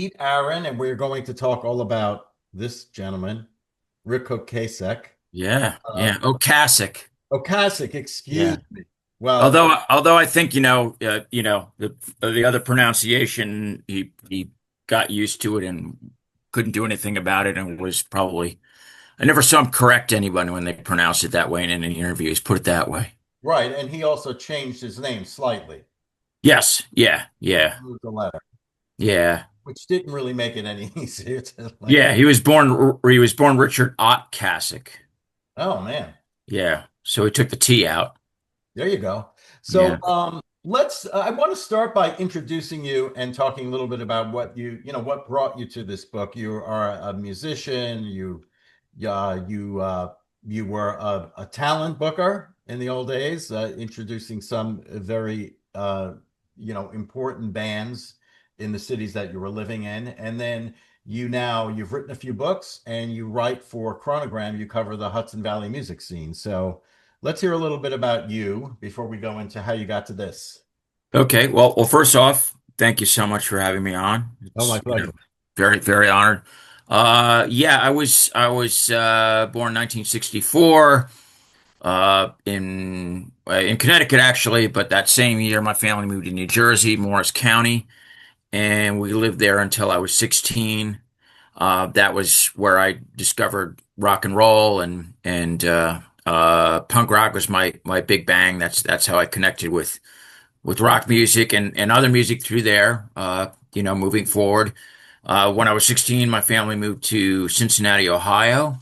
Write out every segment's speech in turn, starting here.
meet Aaron, and we're going to talk all about this gentleman, Ric Ocasek. Yeah, Uh, yeah. Ocasek. Ocasek, excuse Yeah. me. Well, Although I think the other pronunciation he got used to it and couldn't do anything about it and was probably I never saw him correct anyone when they pronounced it that way in any interviews. Put it that way. right, and he also changed his name slightly. Yes. Yeah. He Yeah. moved the letter, Yeah. which didn't really make it any easier to like. Yeah. He was born Richard Ott Kasich. Oh man, Yeah. So he took the T out. there you go. Yeah. So let's. I want to start by introducing you and talking a little bit about what brought you to this book. You are a musician. You were a talent booker in the old days, introducing some very important bands in the cities that you were living in, and then you've written a few books and you write for Chronogram. You cover the Hudson Valley music scene. So let's hear a little bit about you before we go into how you got to this. Okay. Well, first off, thank you so much for having me on. Oh, my It's, pleasure. very, very honored. Yeah, I was born 1964 in Connecticut actually, but that same year my family moved to New Jersey, Morris County, and we lived there until I was 16. That was where I discovered rock and roll and punk rock was my big bang. That's how I connected with rock music and other music through there, moving forward. When I was 16, my family moved to Cincinnati, Ohio,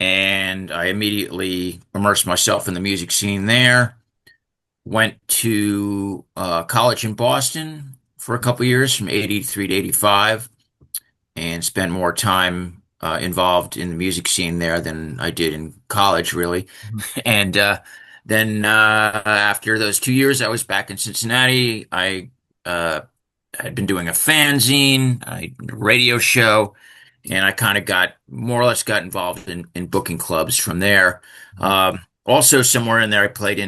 and I immediately immersed myself in the music scene there. Went to college in Boston for a couple years from 83 to 85 and spent more time involved in the music scene there than I did in college, really. Mhm. And then after those 2 years, I was back in Cincinnati. I had been doing a fanzine, a radio show, and I kind of got more or less got involved in booking clubs from there. Also, somewhere in there, I played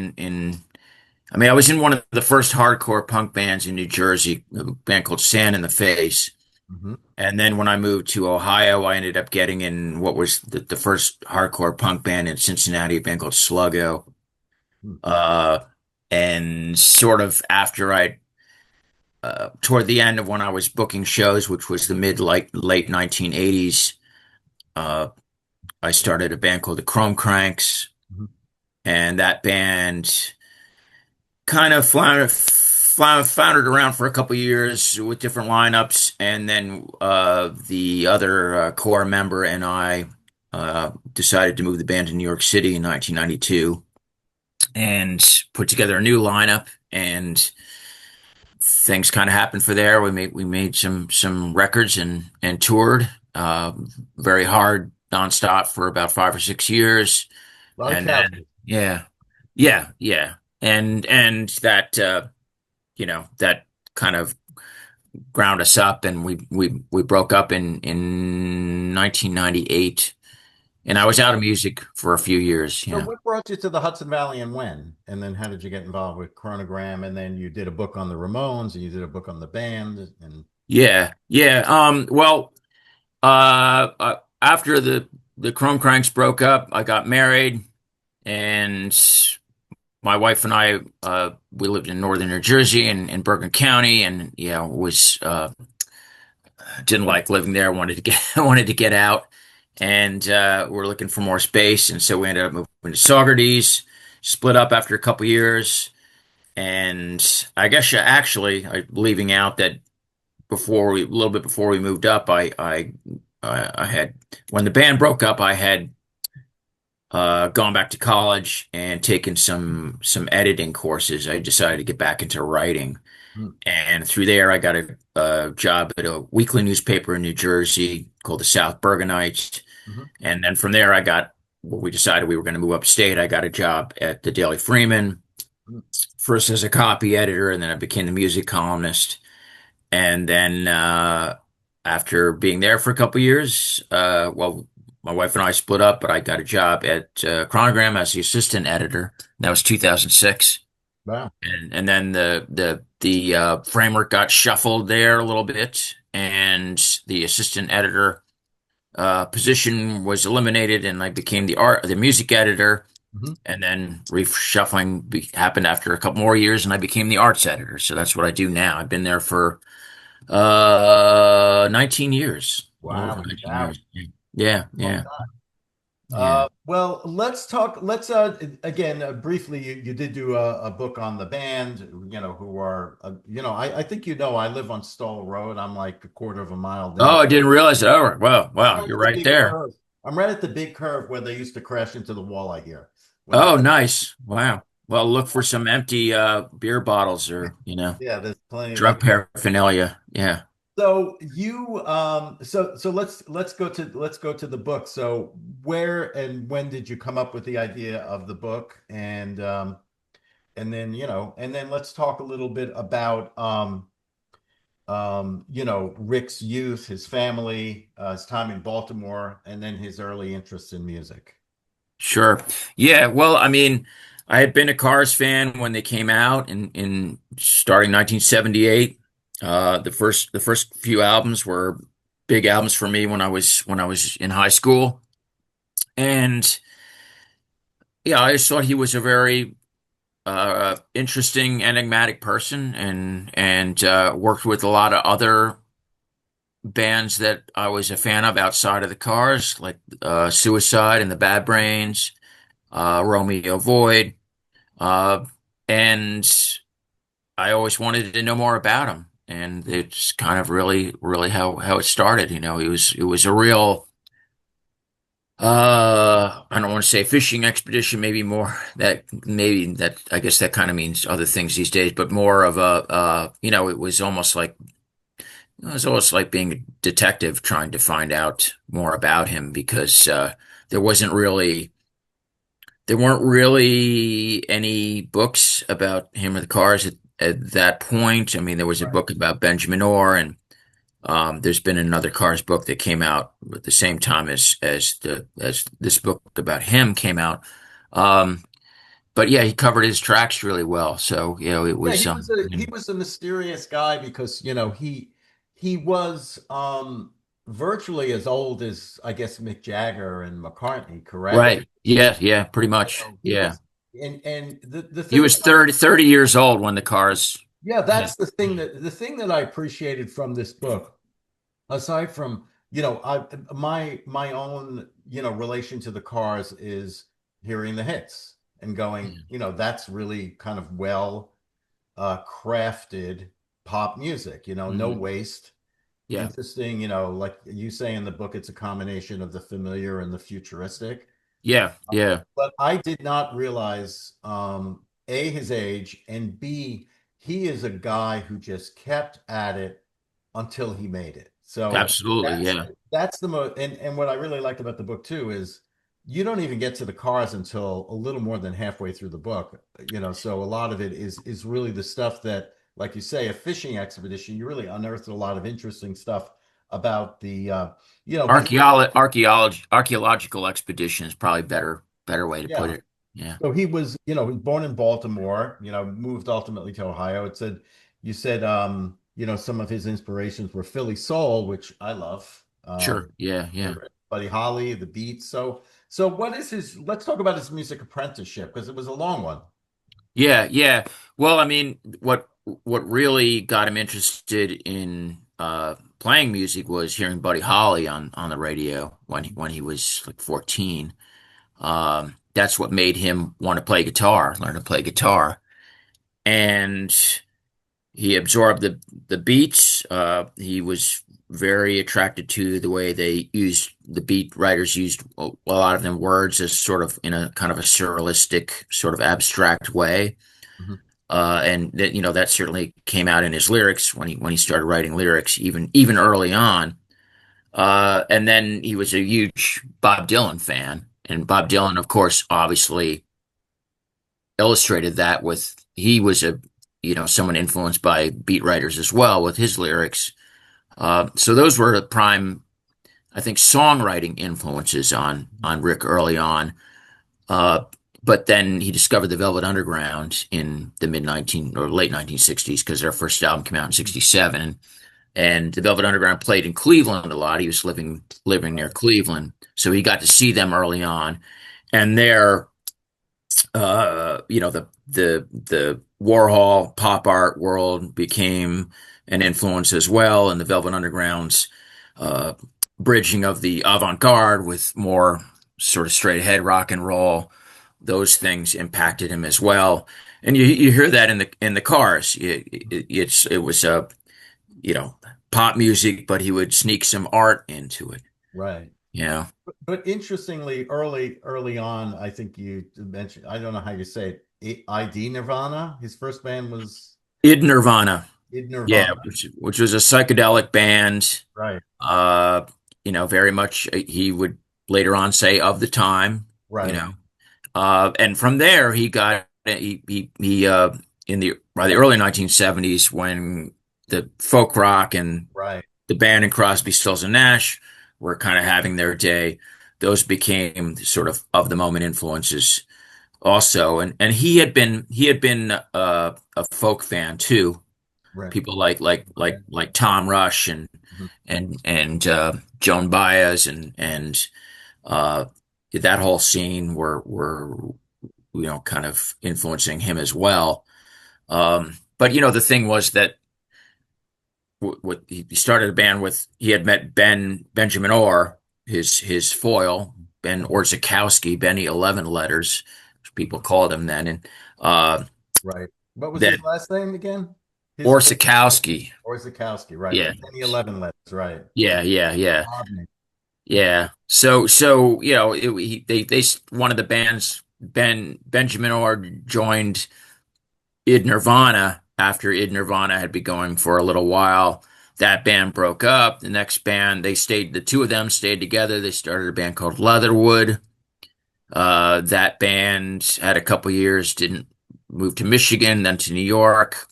I mean, I was in one of the first hardcore punk bands in New Jersey, a band called Sand in the Face. Mhm. And then when I moved to Ohio, I ended up getting in what was the first hardcore punk band in Cincinnati, a band called Sluggo. Mhm. Uh, and sort of toward the end of when I was booking shows, which was the late 1980s, uh, I started a band called the Chrome Cranks, Mhm. and that band kind of floundered around for a couple years with different lineups, and then the other core member and I decided to move the band to New York City in 1992 and put together a new lineup, and things kind of happened for there. We made some records and toured uh, very hard nonstop for about 5 or 6 years, A lot of and then cowboys. yeah, yeah, yeah, and that that kind of ground us up, and we broke up in 1998, and I was out of music for a few years. So Yeah. what brought you to the Hudson Valley and when? And then how did you get involved with Chronogram? And then you did a book on the Ramones and you did a book on the band and Yeah, yeah. Well, after the Chrome Cranks broke up, I got married, and my wife and I we lived in northern New Jersey in Bergen County, and yeah, was didn't like living there. Wanted to get wanted to get out, and we're looking for more space, and so we ended up moving to Saugerties. Split up after a couple years, and I guess actually, leaving out that a little bit before we moved up, I had when the band broke up, I had gone back to college and taken some editing courses. I decided to get back into writing, Hmm. and through there, I got a job at a weekly newspaper in New Jersey called the South Bergenite, Mhm. and then from there, we decided we were going to move upstate. I got a job at the Daily Freeman, Mhm. first as a copy editor, and then I became the music columnist. And then after being there for a couple years, well, my wife and I split up, but I got a job at Chronogram as the assistant editor. That was 2006. Wow. And then the framework got shuffled there a little bit, and the assistant editor position was eliminated, and I became the music editor. Mhm. And then reshuffling happened after a couple more years, and I became the arts editor. So that's what I do now. I've been there for 19 years, a little over Wow, 19 wow. years. Yeah, Long yeah, time. yeah. Well, let's talk. Let's again briefly. You did do a book on the band. Who are I think I live on Stoll Road. I'm like a quarter of a mile Oh, down. I didn't realize that. Oh, wow, I'm wow, right you're at the right big there. curve. I'm right at the big curve where they used to crash into the wall. I hear when the Oh, nice. Wow. Well, look for some empty beer bottles or, yeah, there's plenty of drug that. paraphernalia. Yeah. So you so let's go to the book. So where and when did you come up with the idea of the book? And then let's talk a little bit about Ric's youth, his family, his time in Baltimore, and then his early interest in music. Sure. Yeah. Well, I mean, I had been a Cars fan when they came out in starting 1978. The first few albums were big albums for me when I was in high school. And yeah, I just thought he was a very interesting, enigmatic person and worked with a lot of other bands that I was a fan of outside of the Cars, like Suicide and the Bad Brains, Romeo Void. Uh, and I always wanted to know more about him. And it's kind of really, really how it started. It was a real, I don't want to say fishing expedition, maybe that, I guess that kind of means other things these days, but more of it was almost like being a detective trying to find out more about him because there wasn't really there weren't really any books about him or the Cars at that point. I mean, there was a Right. book about Benjamin Orr, and there's been another Cars book that came out at the same time as this book about him came out. Um, but yeah, he covered his tracks really well. So it Yeah, was he was a mysterious guy because he was virtually as old as I guess Mick Jagger and McCartney, correct? right. Yeah, yeah, pretty much. He Yeah, was and the he thing was 30 years old when the Cars yeah, hit. that's the thing that I appreciated from this book, aside from, my own, relation to the Cars is hearing the hits and going, that's really kind of well crafted pop music, no Mhm. waste. Yeah, Interesting, like you say in the book, it's a combination of the familiar and the futuristic. yeah, yeah. But I did not realize A, his age, and B, he is a guy who just kept at it until he made it. So Absolutely, that's yeah. that's the most and what I really liked about the book too is you don't even get to the Cars until a little more than halfway through the book. So a lot of it is really the stuff that, like you say, a fishing expedition, you really unearthed a lot of interesting stuff about but Archaeological expedition is probably better way to put yeah. it. Yeah, So he was born in Baltimore, moved ultimately to Ohio. You said, some of his inspirations were Philly soul, which I love. sure. Yeah, yeah, Buddy Holly, the Beats. So let's talk about his music apprenticeship because it was a long one. yeah, yeah. Well, I mean, what really got him interested in playing music was hearing Buddy Holly on the radio when he was like 14. That's what made him want to play guitar, learn to play guitar, and he absorbed the beats. He was very attracted to the way the beat writers used a lot of them words as sort of in a kind of a surrealistic, sort of abstract way. Mhm. And that certainly came out in his lyrics when he started writing lyrics, even early on. And then he was a huge Bob Dylan fan, and Bob Dylan, of course, obviously illustrated that with he was someone influenced by beat writers as well with his lyrics. So those were the prime, I think, songwriting influences on Rick early on. Uh, but then he discovered the Velvet Underground in the mid 19 or late 1960s because their first album came out in '67. and the Velvet Underground played in Cleveland a lot. He was living near Cleveland, so he got to see them early on. And there, the Warhol pop art world became an influence as well, and the Velvet Underground's uh, bridging of the avant-garde with more sort of straight ahead rock and roll. Those things impacted him as well, and you hear that in the cars. It was pop music, but he would sneak some art into it. Right. Yeah, But interestingly, early on, I think you mentioned, I don't know how you say it, ID Nirvana. His first band was Id Nirvana. ID Yeah, Nirvana. which was a psychedelic band. Right. Very much he would later on say of the time, you Right. know. And from there he in the by the early 1970s when the folk rock and Right. the band and Crosby, Stills and Nash were kind of having their day, those became sort of the moment influences also. And he had been a folk fan too. Right. People like Tom Rush and Mhm. Joan Baez and uh, that whole scene were kind of influencing him as well. But the thing was that he started a band with he had met Benjamin Orr, his foil, Ben Orzechowski, Benny 11 Letters, as people called him then, and uh, Right. What was that his last name again? His Orzechowski, or Zakowski, right? yeah, But then the 11 letters, right? yeah, yeah, yeah. Odd name. Yeah. So one of the bands, Benjamin Orr joined Id Nirvana after Id Nirvana had been going for a little while. That band broke up. The next band, the two of them stayed together. They started a band called Leatherwood. That band had a couple years, didn't move to Michigan, then to New York,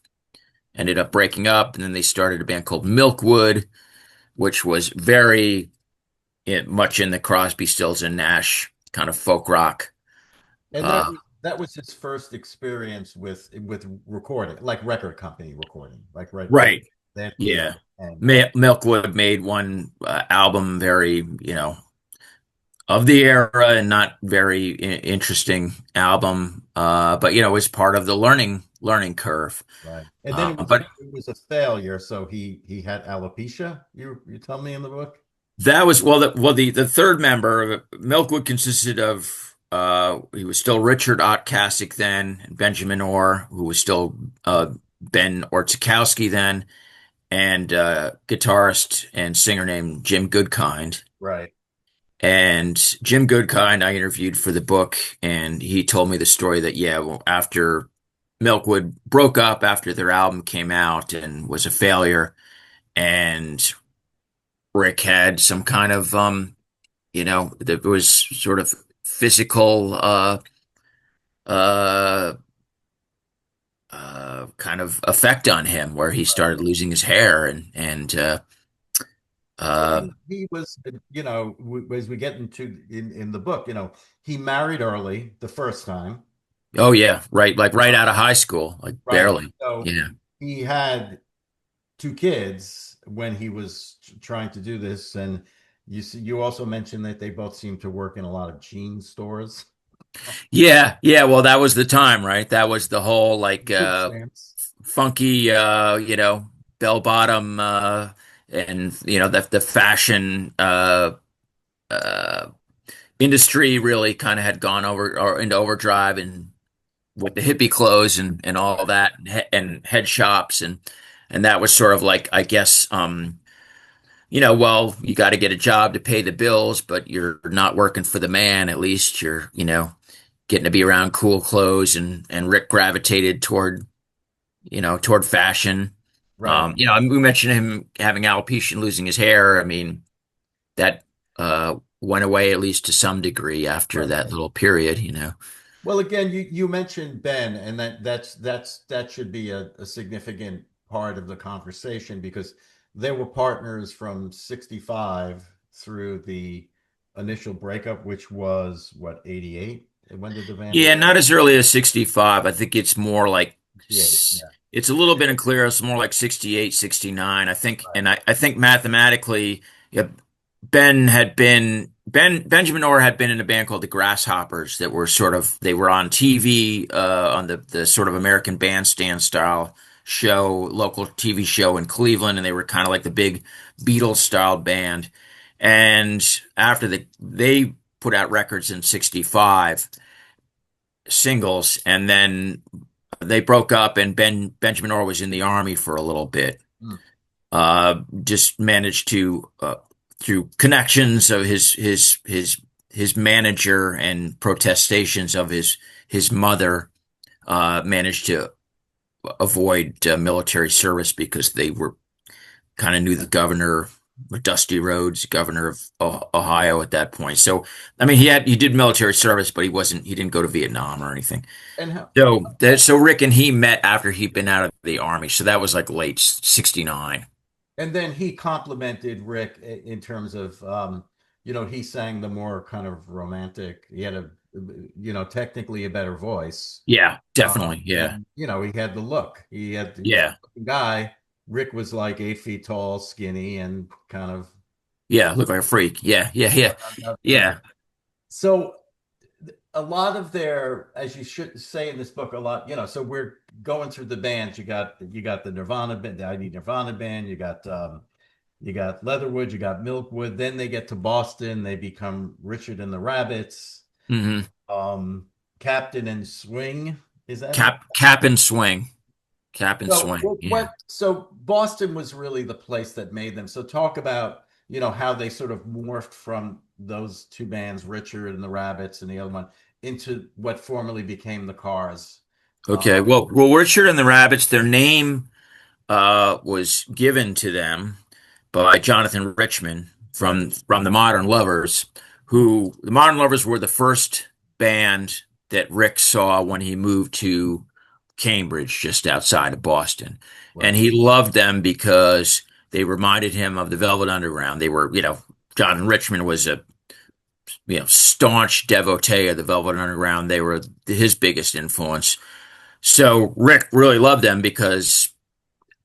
ended up breaking up, and then they started a band called Milkwood, which was very much in the Crosby, Stills and Nash kind of folk rock. And Uh, that was his first experience with recording, like record company recording, like right there. right. That Yeah. and Milkwood made one album very, of the era and not very interesting album. But it was part of the learning curve. right. And then But it was a failure, so he had alopecia. You tell me in the book. that was the third member of Milkwood consisted of he was still Richard Ocasek then, and Benjamin Orr, who was still Ben Orzechowski then, and guitarist and singer named Jim Goodkind. Right. And Jim Goodkind, I interviewed for the book, and he told me the story that, yeah, well, after Milkwood broke up after their album came out and was a failure, and Rick had some kind of, there was sort of physical, uh, kind of effect on him where he started losing his hair and Well, uh, he was, as we get into in the book, he married early the first time. oh yeah, right, like right out of high school, like Right. barely. So Yeah. he had two kids when he was trying to do this, and you also mentioned that they both seem to work in a lot of jean stores, Yeah, yeah, well that was the time, right? That was the whole like food stamps. funky bell bottom and the fashion uh industry really kind of had gone over or into overdrive and with the hippie clothes and all that and head shops and that was sort of like I guess well you got to get a job to pay the bills but you're not working for the man at least you're getting to be around cool clothes and Rick gravitated toward fashion. Right. We mentioned him having alopecia and losing his hair. I mean, that went away at least to some degree after Right. that little period. Well, again, you mentioned Ben, and that should be a significant part of the conversation because they were partners from 65 through the initial breakup, which was what, 88? When did the band Yeah, break? not as early as 65. I think it's more like Yeah. It's a little bit unclear. It's more like 68, 69, I think. And I think mathematically, yeah, Benjamin Orr had been in a band called the Grasshoppers that were they were on TV, on the sort of American Bandstand style show, local TV show in Cleveland. And they were kind of like the big Beatles style band. And after they put out records in 65, singles, and then they broke up, and Benjamin Orr was in the army for a little bit. Mm. Just managed to through connections of his manager and protestations of his mother, managed to avoid military service because they were kind of knew the governor, Dusty Rhodes, governor of Ohio at that point. So, I mean, he did military service, but he didn't go to Vietnam or anything. And how, So Rick and he met after he'd been out of the army. So that was like late 69. and then he complimented Rick in terms of, he sang the more kind of romantic. He had technically a better voice. Yeah, definitely. Yeah. And he had the look. He was a Yeah. looking guy. Rick was like 8 feet tall, skinny, and kind of. Yeah. Look like a freak. Yeah. Yeah. Yeah. Yeah. So a lot of their, as you should say in this book, a lot, so we're going through the bands. You got the Nirvana band, the ID Nirvana band, you got Leatherwood, you got Milkwood, then they get to Boston, they become Richard and the Rabbits, Hmm. um, Captain and Swing, is that it? Cap and swing. Cap and So swing. Yeah. so Boston was really the place that made them. So talk about, how they sort of morphed from those two bands, Richard and the Rabbits and the other one, into what formerly became the Cars. Okay. Well, Richard and the Rabbits, their name was given to them by Jonathan Richman from the Modern Lovers, who the Modern Lovers were the first band that Rick saw when he moved to Cambridge, just outside of Boston. Right. And he loved them because they reminded him of the Velvet Underground. They were, Jonathan Richman was a staunch devotee of the Velvet Underground. They were his biggest influence. So Rick really loved them because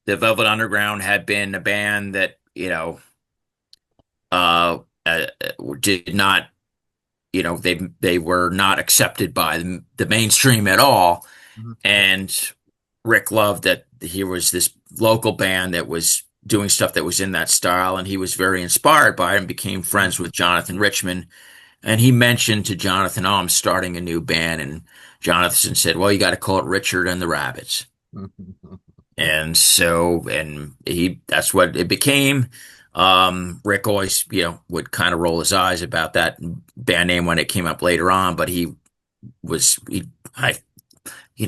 the Velvet Underground had been a band that, uh, uh, did not, they were not accepted by the mainstream at all. Mhm. And Rick loved that here was this local band that was doing stuff that was in that style, and he was very inspired by it and became friends with Jonathan Richman. And he mentioned to Jonathan, "Oh, I'm starting a new band." And Jonathan said, "Well, you got to call it Richard and the Rabbits." And so, that's what it became. Rick always, would kind of roll his eyes about that band name when it came up later on, but you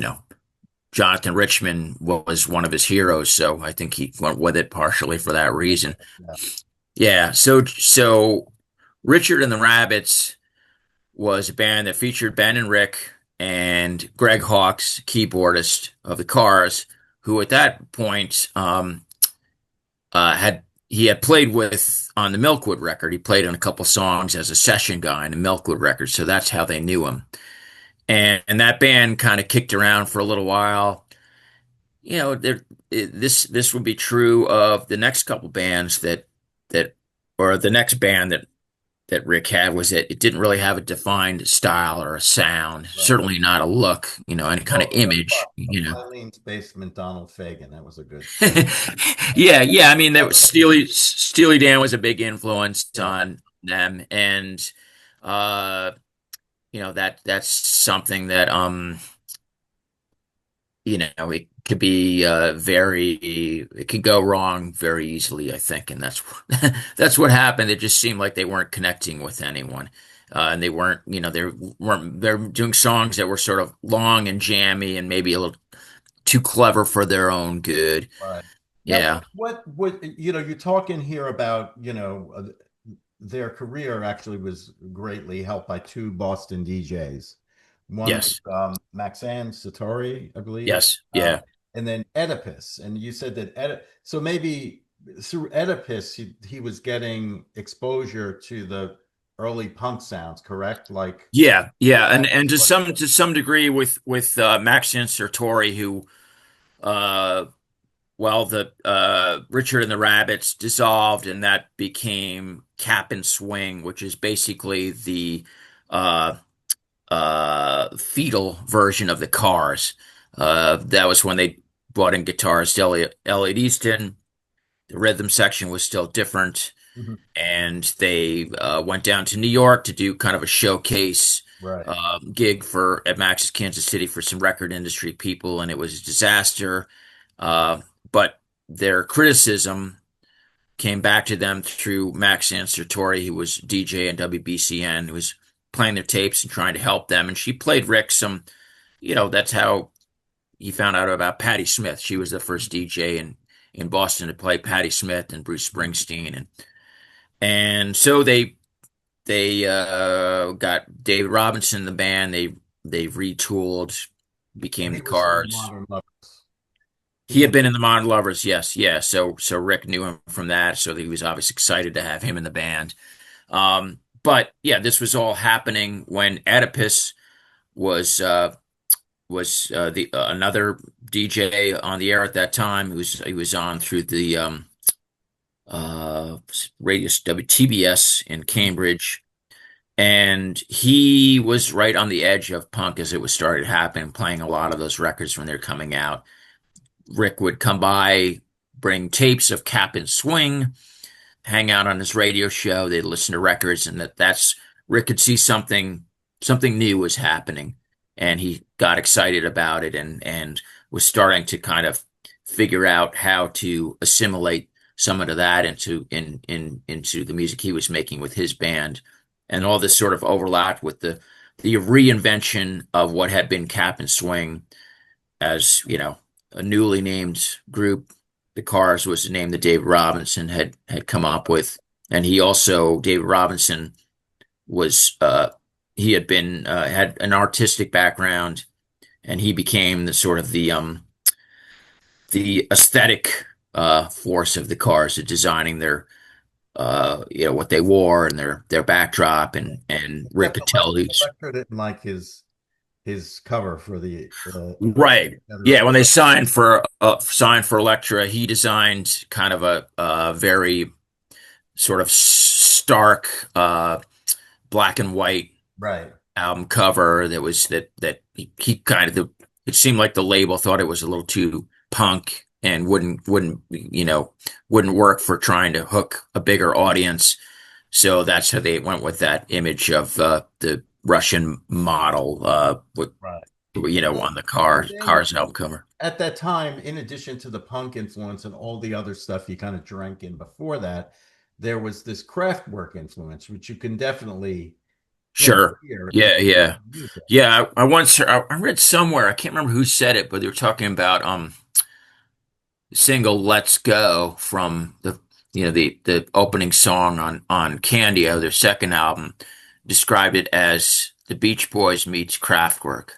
know, Jonathan Richman was one of his heroes. So I think he went with it partially for that reason. Yeah. Yeah. So Richard and the Rabbits was a band that featured Ben and Rick and Greg Hawkes, keyboardist of the Cars, who at that point had played with on the Milkwood record. He played on a couple songs as a session guy on the Milkwood record, so that's how they knew him. And that band kind of kicked around for a little while. This would be true of the next couple bands that or the next band that Rick had, was that it didn't really have a defined style or a sound, Right. certainly not a look, any kind of Well, image, Eileen's basement, Donald Fagen. That was a good. Yeah, yeah. I mean, that was Steely Dan was a big influence Yeah. on them, and uh, that's something that it could be it could go wrong very easily, I think, and that's that's what happened. It just seemed like they weren't connecting with anyone. And they weren't, they're doing songs that were sort of long and jammy and maybe a little too clever for their own good. Right. Now, Yeah. you're talking here about, their career actually was greatly helped by two Boston DJs. One was Yes. Maxine Satori, I believe, Yes. um, Yeah. and then Oedipus. And you said that so maybe through Oedipus, he was getting exposure to the early punk sounds, correct? Like, Yeah. Yeah. that And was to what. some degree with Max Sartori, who Uh, well, the Richard and the Rabbits dissolved, and that became Cap and Swing, which is basically the uh, fetal version of the Cars. That was when they brought in guitarist Elliot Easton. The rhythm section was still different, Mhm. and they went down to New York to do kind of a showcase Right. gig for at Max's Kansas City for some record industry people, and it was a disaster. Uh, but their criticism came back to them through Max Ansartori, who was DJ in WBCN, who was playing their tapes and trying to help them. And she played Rick some, that's how he found out about Patti Smith. She was the first DJ in Boston to play Patti Smith and Bruce Springsteen, and so they got David Robinson in the band. They retooled, And became he the was in the Cars. Modern Lovers. He He had had, been in the Modern Lovers, yes, yeah. So Rick knew him from that, so he was obviously excited to have him in the band. But yeah, this was all happening when Oedipus was the another DJ on the air at that time. He was on through the uh, radio WTBS in Cambridge, and he was right on the edge of punk as it was started happening, playing a lot of those records when they're coming out. Rick would come by, bring tapes of Cap and Swing, hang out on his radio show. They'd listen to records, and that's Rick could see something new was happening, and he got excited about it, and was starting to kind of figure out how to assimilate some of that into the music he was making with his band, and all this sort of overlapped with the reinvention of what had been Cap and Swing as a newly named group. The Cars was the name that David Robinson had come up with, and David Robinson was he had been had an artistic background, and he became the sort of the aesthetic force of the Cars, of designing their what they wore and their backdrop, and Rick except Ocasek. Electra didn't like his cover for the Right. Vespers. Yeah, when they signed for Elektra, he designed kind of a very sort of stark black and white Right. album cover that he kind of it seemed like the label thought it was a little too punk and wouldn't work for trying to hook a bigger audience. So that's how they went with that image of the Russian model Right. on Well, the and then Cars album cover. at that time, in addition to the punk influence and all the other stuff you kind of drank in before that, there was this Kraftwerk influence, which you can definitely, Sure. hear if you Yeah, yeah. music. Yeah, I once I read somewhere, I can't remember who said it, but they were talking about the single "Let's Go" from the opening song on Candio, their second album, described it as the Beach Boys meets Kraftwerk,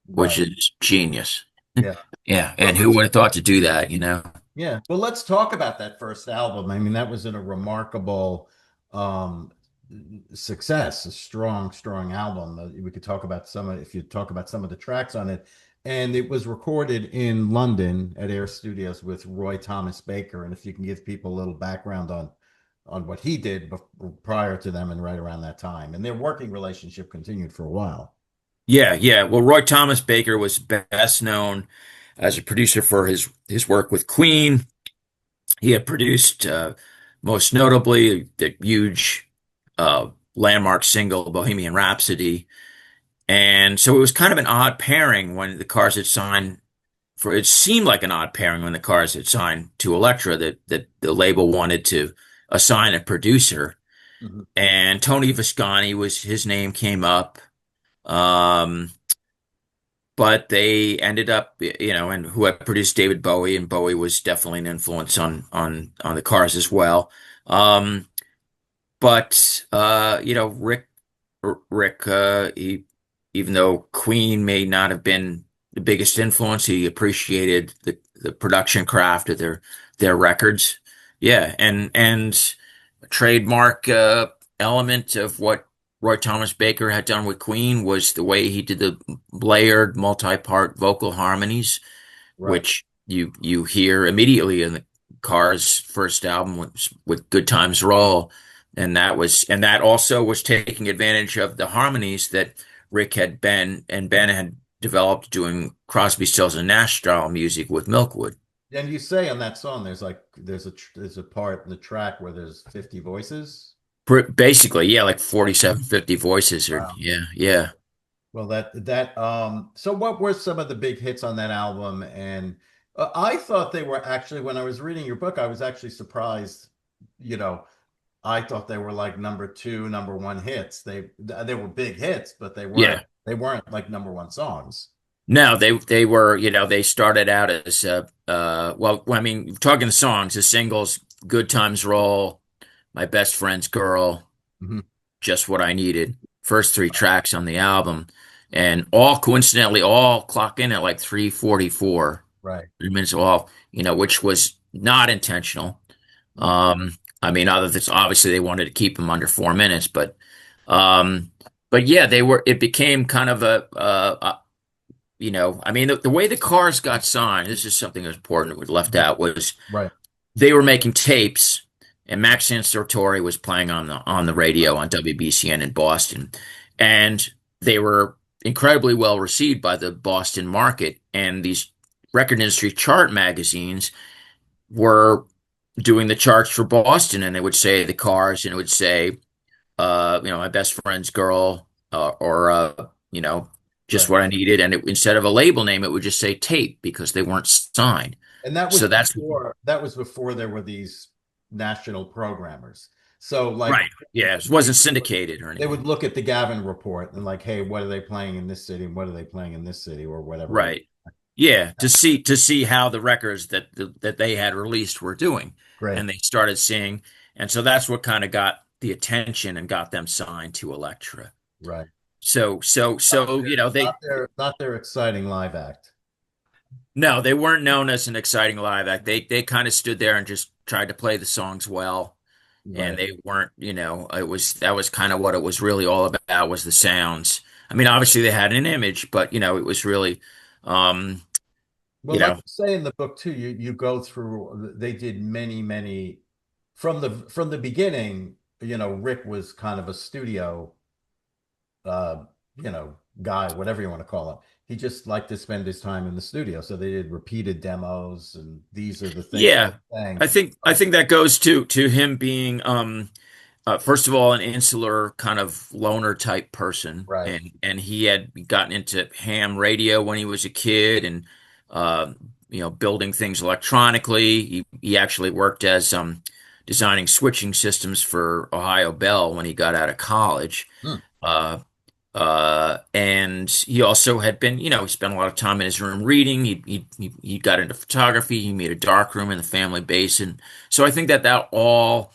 which Right. is genius. Yeah. Yeah, Well, and who would have thought to do that, you know? yeah. Well, let's talk about that first album. I mean, that was in a remarkable um success, a strong, strong album. We could talk about if you talk about some of the tracks on it. And it was recorded in London at Air Studios with Roy Thomas Baker. And if you can give people a little background on what he did prior to them and right around that time. And their working relationship continued for a while. Yeah, yeah. Well, Roy Thomas Baker was best known as a producer for his work with Queen. He had produced, most notably, the huge landmark single Bohemian Rhapsody. And so it was kind of an odd pairing when the Cars had signed for it seemed like an odd pairing when the Cars had signed to Elektra, that the label wanted to assign a producer. Mhm. And Tony Visconti was his name came up. Um, but they ended up, and who had produced David Bowie, and Bowie was definitely an influence on the Cars as well. Um, but Rick, even though Queen may not have been the biggest influence, he appreciated the production craft of their records. Yeah, and a trademark element of what Roy Thomas Baker had done with Queen was the way he did the layered multi-part vocal harmonies, Right. which you hear immediately in the Cars' first album with Good Times Roll, and that also was taking advantage of the harmonies that Rick had been and Ben had developed doing Crosby, Stills and Nash style music with Milkwood. And you say on that song, there's a part in the track where there's 50 voices. Basically, yeah, like 47, 50 voices or Wow. yeah, yeah. Well, so what were some of the big hits on that album? And I thought they were actually, when I was reading your book, I was actually surprised, you know, I thought they were like number two, number one hits. They were big hits, but Yeah. they weren't like number one songs. No, they were, they started out as well, I mean, talking the songs, the singles, Good Times Roll, My Best Friend's Girl, Mhm. Just What I Needed. First three tracks on the album, and all coincidentally all clock in at like 3:44. Right. 3 minutes off, which was not intentional. Mm. I mean, other than obviously they wanted to keep them under 4 minutes, um, but yeah, it became kind of I mean, the way the Cars got signed, this is something that was important that was left out, was Right. they were making tapes, and Max Santortori was playing on the radio on WBCN in Boston, and they were incredibly well received by the Boston market, and these record industry chart magazines were doing the charts for Boston, and they would say the Cars, and it would say, My Best Friend's Girl, or Just Right. What I Needed, and instead of a label name, it would just say tape because they weren't signed. And So that's that was before there were these national programmers. So like right. Yeah, it wasn't syndicated or they would anything. look at the Gavin report and like, hey, what are they playing in this city? And what are they playing in this city or whatever it is. Right. Yeah, to see how the records that they had released were doing, Great. and they started seeing, and so that's what kind of got the attention and got them signed to Elektra. Right. So they Not their exciting live act. no, they weren't known as an exciting live act. They kind of stood there and just tried to play the songs well, and Right. they weren't, that was kind of what it was really all about was the sounds. I mean, obviously they had an image, but it was really, um, Well, you like know, you say in the book too, you go through, they did many from the beginning, Rick was kind of a studio uh, guy, whatever you want to call him. He just liked to spend his time in the studio. So they did repeated demos and these are the things yeah. they're saying. I think that goes to him being first of all, an insular kind of loner type person, Right. and he had gotten into ham radio when he was a kid, and uh, building things electronically. He actually worked as designing switching systems for Ohio Bell when he got out of college. Hmm. Uh, and he also had been, he spent a lot of time in his room reading. He got into photography. He made a dark room in the family basement. So I think that all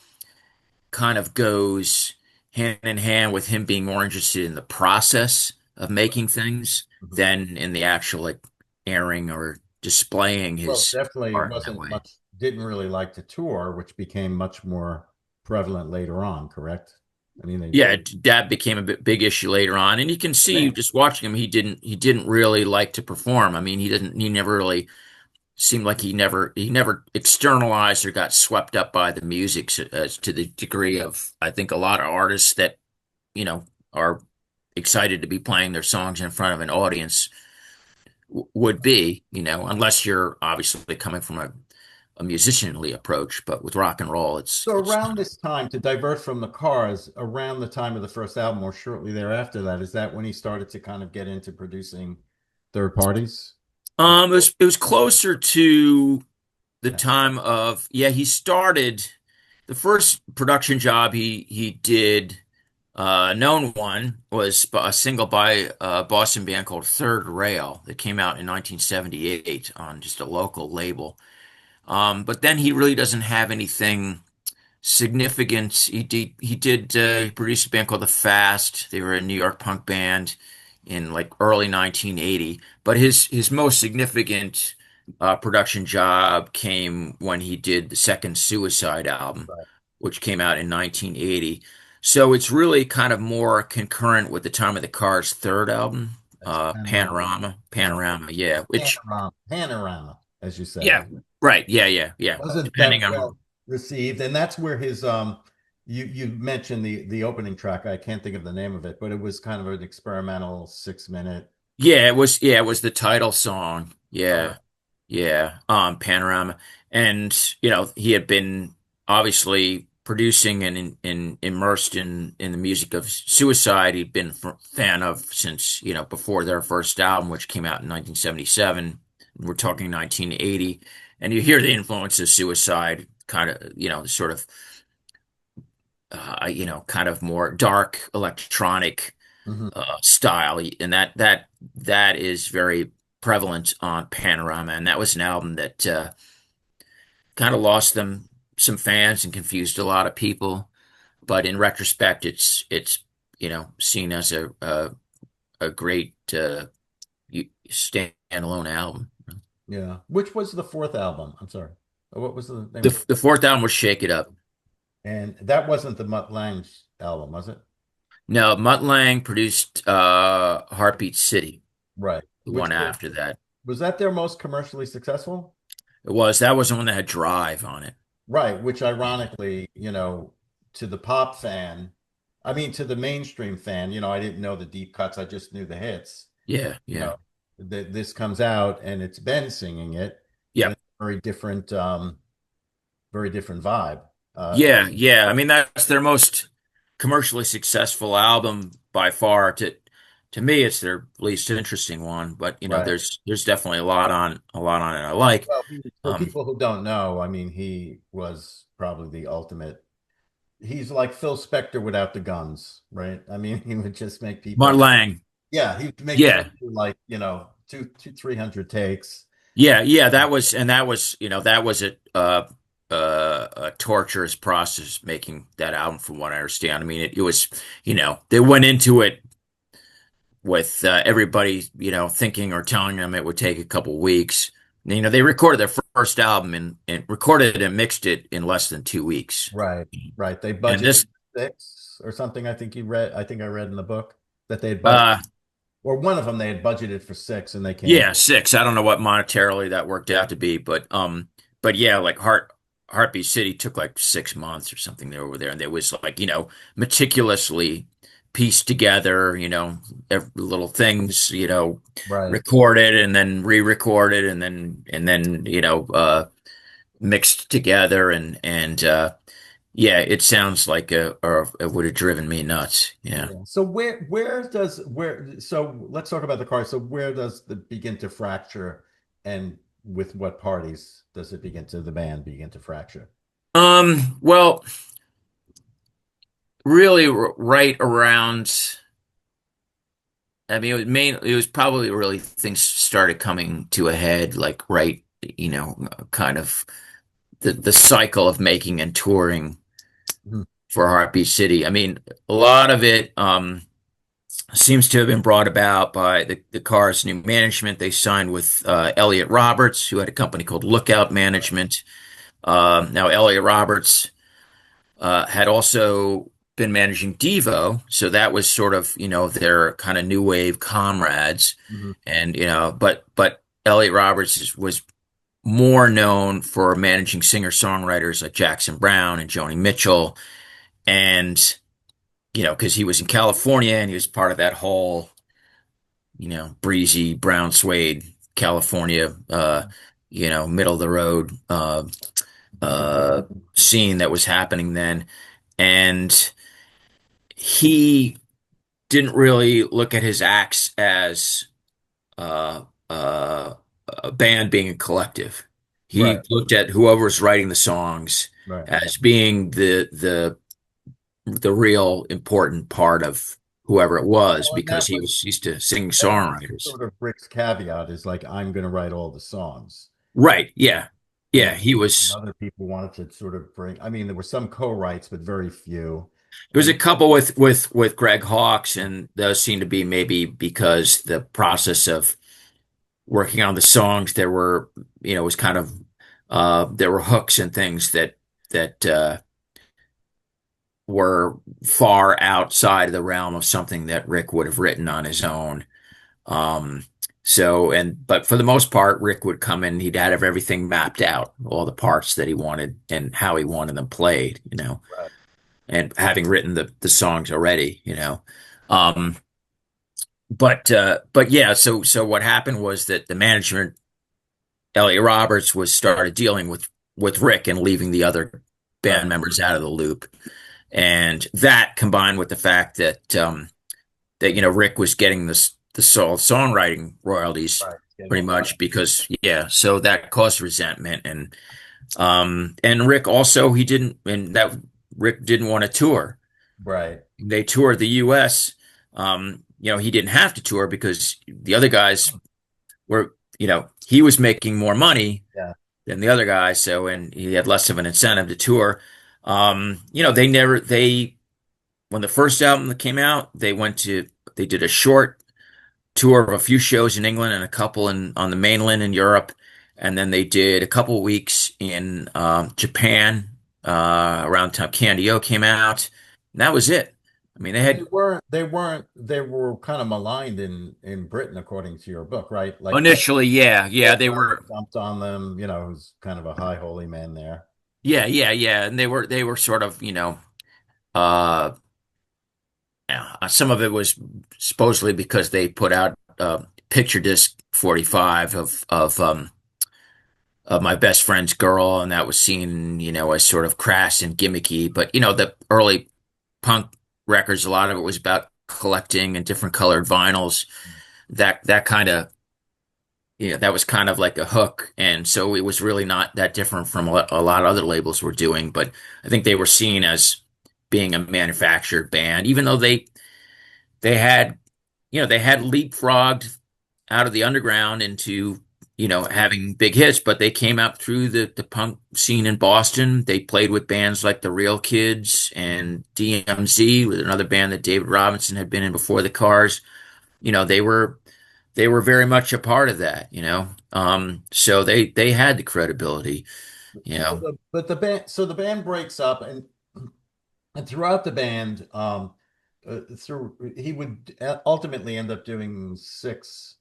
kind of goes hand in hand with him being more interested in the process of making things Mhm. than in the actual like airing or displaying Well, his definitely art in that wasn't way. much, didn't really like to tour, which became much more prevalent later on, correct? I mean, Yeah, that became a big issue later on, and you can see man, just watching him, he didn't really like to perform. I mean, he never really seemed like he never externalized or got swept up by the music to the degree of I think a lot of artists that are excited to be playing their songs in front of an audience would be, unless you're obviously coming from a musicianly approach. But with rock and roll, so it's around this time, to divert from the Cars, around the time of the first album or shortly thereafter that, is that when he started to kind of get into producing third parties? it was closer to the Yeah. time of yeah, he started the first production job he did. Known one was a single by a Boston band called Third Rail that came out in 1978 on just a local label. But then he really doesn't have anything significant. He produced a band called The Fast. They were a New York punk band in like early 1980. But his most significant production job came when he did the second Suicide album, Right. which came out in 1980. So it's really kind of more concurrent with the time of the Cars' third album, That's Panorama. Panorama, Right. Panorama, yeah, which Panorama. Panorama. as you say. Yeah, right. Yeah, yeah, yeah. Wasn't Depending that on well received, and that's where his you mentioned the opening track. I can't think of the name of it, but it was kind of an experimental 6 minute. yeah, it was the title song. Okay. Yeah. Yeah, Panorama. And, he had been obviously producing and immersed in the music of Suicide. He'd been a fan of since, before their first album, which came out in 1977. We're talking 1980. And you hear the influence of Suicide, kind of, sort of, kind of more dark electronic Mhm. style, and that is very prevalent on Panorama, and that was an album that kind of lost them some fans and confused a lot of people. But in retrospect, it's seen as a great standalone album. Yeah. Which was the fourth album? I'm sorry. What was the name of The fourth album was Shake It Up. And that wasn't the Mutt Lange's album, was it? No, Mutt Lange produced Heartbeat City, Right. the Which one after that. was that their most commercially successful? That was the one that had Drive on it. Right, which ironically, to the pop fan, I mean to the mainstream fan, I didn't know the deep cuts, I just knew the hits. Yeah, You yeah. know, this comes out and it's Ben singing it, and Yep. it's a very different vibe. Yeah, yeah. I mean, that's their most commercially successful album by far. To me, it's their least interesting one, but Right. there's definitely a lot on it I like. Well, for Um, people who don't know, I mean, he was probably the ultimate. He's like Phil Spector without the guns, right? I mean, he would just make Mutt people, Lange. yeah, he'd make people Yeah, do like, two, 300 takes. yeah, yeah. That was a torturous process making that album, from what I understand. I mean, it was, they went into it with everybody, thinking or telling them it would take a couple weeks. They recorded their first album and recorded it and mixed it in less than 2 weeks. Right, right. They And budgeted this, 6 or something. I think I read in the book that they had budgeted, uh, or one of them they had budgeted for 6 and they came in. yeah, 6. I don't know what monetarily that worked out to be, but yeah, like Heartbeat City took like 6 months or something there over there, and it was like, meticulously pieced together, every little things, Right. recorded and then re-recorded and then mixed together and yeah, it sounds like or it would have driven me nuts. Yeah. Yeah. So so let's talk about the car. So where does the begin to fracture, and with what parties does the band begin to fracture? Well, really right around, I mean, it was probably really things started coming to a head, like right, kind of the cycle of making and touring Mhm. for Heartbeat City. I mean, a lot of it seems to have been brought about by the Cars' new management. They signed with Elliot Roberts, who had a company called Lookout Management. Now, Elliot Roberts had also been managing Devo, so that was sort of, their kind of new wave comrades. Mhm. And, but Elliot Roberts was more known for managing singer-songwriters like Jackson Browne and Joni Mitchell. And, because he was in California and he was part of that whole, breezy brown suede California, middle of the road, uh, scene that was happening then. And he didn't really look at his acts as uh, uh, a band being a collective. He Right, looked at whoever's writing the songs right. as being the real important part of whoever it was, Well, and because that he was was used to singing that was songwriters. sort of Rick's caveat is like I'm going to write all the songs. Right. Yeah. And Yeah. He was. other people wanted to sort of bring, I mean, there were some co-writes, but very few. There was And a couple with Greg Hawkes, and those seemed to be maybe because the process of working on the songs, there were, was kind of there were hooks and things that were far outside of the realm of something that Rick would have written on his own. Um, So, but for the most part, Rick would come in, he'd have everything mapped out, all the parts that he wanted and how he wanted them played, Right. and having written the songs already, Um, but yeah, so what happened was that the management, Elliot Roberts, was started dealing with Rick and leaving the other band Right. members out of the loop. And that combined with the fact that Rick was getting the songwriting royalties Right. Getting pretty all the money. much because yeah, so that caused resentment. And Rick also, he didn't and that Rick didn't want to tour. Right. They toured the US. He didn't have to tour because the other guys were, he was making more money Yeah. than the other guys, so and he had less of an incentive to tour. They when the first album that came out, they did a short tour of a few shows in England and a couple on the mainland in Europe, and then they did a couple weeks in Japan around the time Candy O came out, and that was it. I mean, they But had they were kind of maligned in Britain, according to your book, right? Like initially, yeah, they Falkland were, dumped on them, who's kind of a high holy man there. yeah, and they were sort of, uh, yeah, some of it was supposedly because they put out picture disc 45 of my best friend's girl, and that was seen, as sort of crass and gimmicky. But the early punk records, a lot of it was about collecting and different colored vinyls. That kind of, that was kind of like a hook, and so it was really not that different from a lot of other labels were doing. But I think they were seen as being a manufactured band, even though they had, they had leapfrogged out of the underground into, having big hits, but they came up through the punk scene in Boston. They played with bands like the Real Kids and DMZ, with another band that David Robinson had been in before the Cars. They were very much a part of that, so they had the credibility, you So know. the band breaks up, and throughout the band, through he would ultimately end up doing six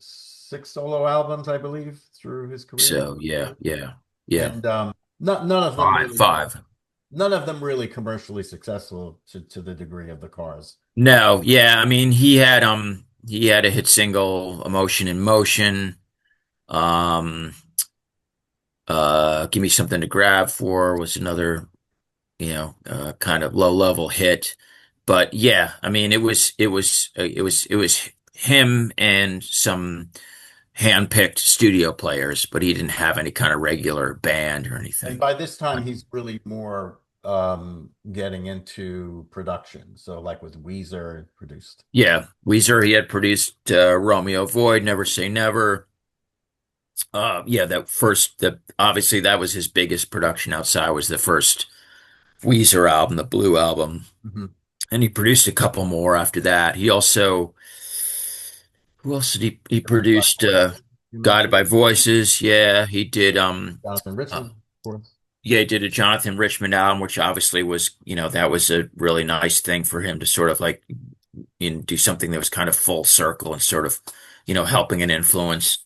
solo albums, I believe, through his career. So yeah, And none of them five, really five. commercially successful to the degree of the Cars. No, yeah, I mean he had a hit single, Emotion in Motion. Um, Give Me Something to Grab For was another, kind of low level hit. But yeah, I mean it was him and some handpicked studio players, but he didn't have any kind of regular band or And anything. by this time, he's really more getting into production. So, like with Weezer, produced. Yeah, Weezer, he had produced Romeo Void, Never Say Never. Yeah, that obviously that was his biggest production outside was the first Weezer album, the Blue album, Mhm. and he produced a couple more after that. He also, who else did he Guided by produced? Voices, you Guided mentioned by Voices. Yeah, he did. Jonathan Uh, Richman, of course. yeah, he did a Jonathan Richman album, which obviously was, that was a really nice thing for him to sort of like do something that was kind of full circle and sort of, helping an influence.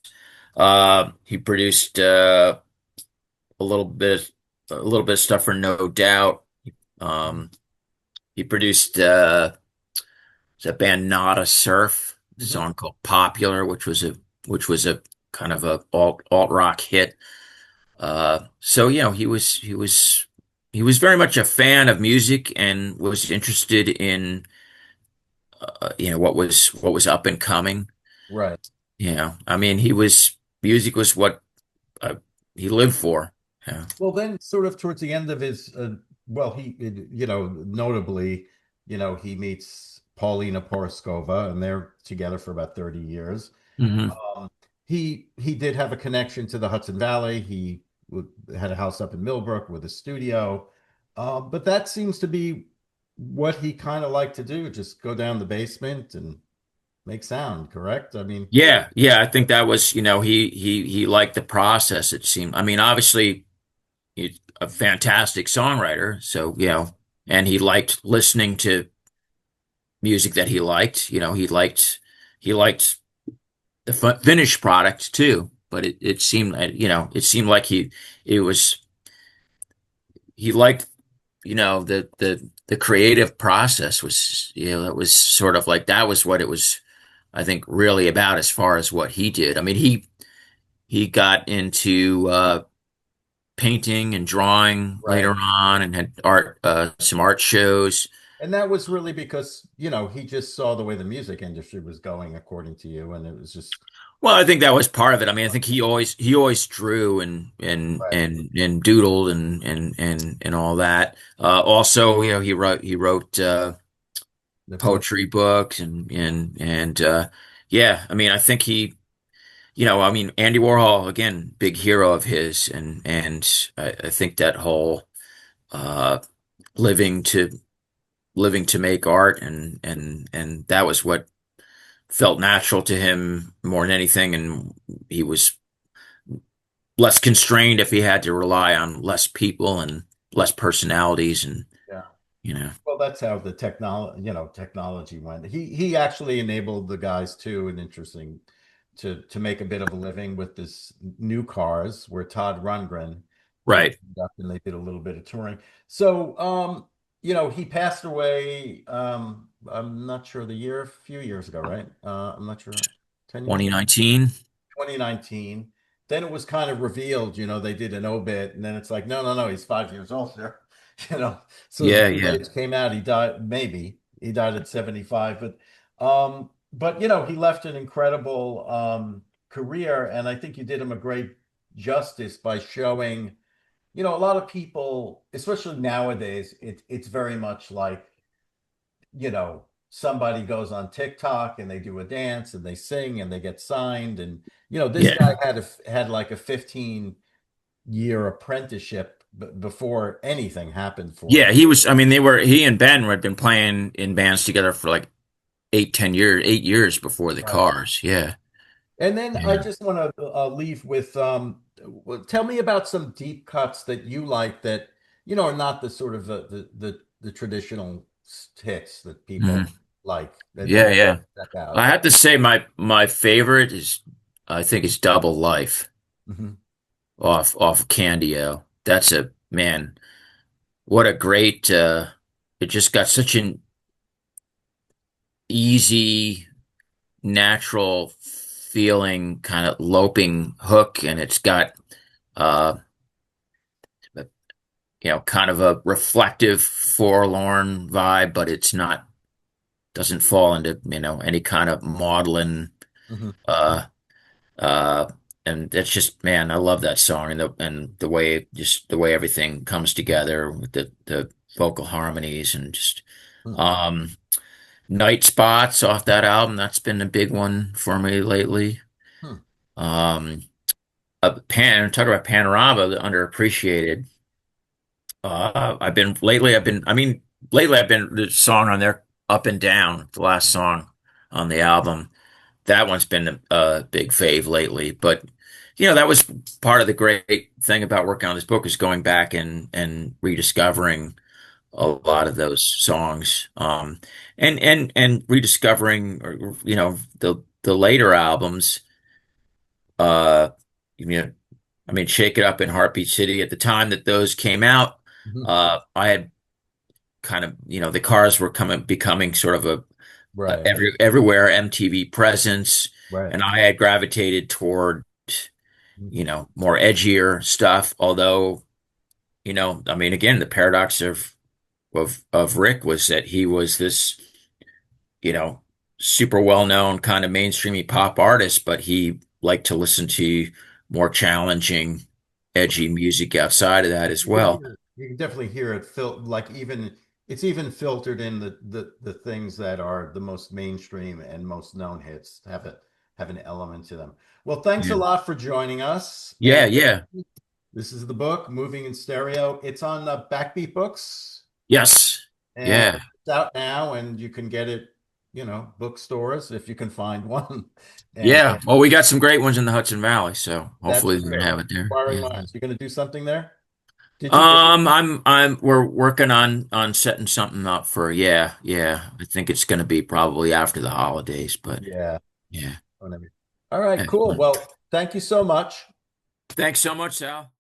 He produced a little bit, a little bit of stuff for No Doubt. Um, he produced the band Nada Surf, a Mhm. song called Popular, which was a kind of a alt rock hit. So he was very much a fan of music and was interested in what was up and coming. Right. I mean music was what uh, he lived for. Yeah. Well, then, sort of towards the end of his, well, notably, he meets Paulina Poroskova, and they're together for about 30 years. Hmm. He did have a connection to the Hudson Valley. He had a house up in Millbrook with a studio, but that seems to be what he kind of liked to do, just go down the basement and make sound, correct? I mean, Yeah, I think that was, he liked the process, it seemed. I mean, obviously he's a fantastic songwriter, so, and he liked listening to music that he liked. He liked the finished product too. But it seemed, it seemed like it was, he liked, the creative process was, it was sort of like that was what it was, I think, really about as far as what he did. I mean, he got into painting and drawing later Right. on and had some art shows. And that was really because, he just saw the way the music industry was going, according to you, and it was just Well, I think that was part of it. I mean, I think he always drew right. and doodled and all that. Also, he wrote The poetry poetry. books and yeah. I mean, I think I mean, Andy Warhol again, big hero of his, and I think that whole uh, living to living to make art and that was what felt natural to him more than anything, and he was less constrained if he had to rely on less people and less personalities and Yeah. you know Well, that's how the technology went. He actually enabled the guys too, and interesting to make a bit of a living with this new cars, where Todd Rundgren right. opened up and they did a little bit of touring. So, he passed away. I'm not sure the year, a few years ago, right? I'm not sure, 10 years ago. 2019. 2019. Then it was kind of revealed, they did an obit, and then it's like, no, no, no, he's 5 years older. You know, so as Yeah, the yeah. dates came out, he died, maybe he died at 75, but he left an incredible career, and I think you did him a great justice by showing, a lot of people, especially nowadays, it's very much like, somebody goes on TikTok and they do a dance and they sing and they get signed. And, this Yeah. guy had like a 15-year apprenticeship before anything happened for Yeah, him. I mean, he and Ben had been playing in bands together for like 8, 10 years, 8 years before the Right. Cars. Yeah. And then I Yeah. just want to leave with tell me about some deep cuts that you like that, are not the sort of the traditional hits that Hmm. people like that Yeah, people yeah. check out. I have to say my favorite I think is Double Life Mhm. off Candio. That's a man, what a great it just got such an easy, natural feeling kind of loping hook and it's got uh kind of a reflective, forlorn vibe, but it's not, doesn't fall into, any kind of maudlin, Mhm. uh, uh, and it's just, man, I love that song and the way, just the way everything comes together with the vocal harmonies and just, Mhm. um, Night Spots off that album. That's been a big one for me lately. Hmm. Um, talk about Panorama, the underappreciated. I mean, lately I've been the song on there, Up and Down, the last song on the album. That one's been a big fave lately. But, that was part of the great thing about working on this book is going back and rediscovering a lot of those songs. And rediscovering, the later albums, uh, you know, I mean, Shake It Up and Heartbeat City at the time that those came out. Mhm. I had kind of, the Cars were becoming sort of a Right. everywhere MTV presence, Right. and I had gravitated toward, more edgier stuff. Although, I mean, again, the paradox of Rick was that he was this, you know, super well-known kind of mainstreamy pop artist, but he liked to listen to more challenging, edgy music outside of that as well. You can definitely hear it like even it's even filtered in the things that are the most mainstream and most known hits have an element to them. Well, thanks a Yeah. lot for joining us. Yeah, And yeah. this is the book, Moving in Stereo. It's on Backbeat Books, Yes. and Yeah. it's out now, and you can get it, bookstores if you can find one. And Yeah. Well, we got some great ones in the Hudson Valley, so that's hopefully we're gonna true. have it there. Inquiring Yeah. minds. You're going to do something there? Did you visit? We're working on setting something up for, yeah. I think it's gonna be probably after the holidays, but Yeah. yeah. Whatever. All right, cool. Excellent. Well, thank you so much. Thanks so much, Sal.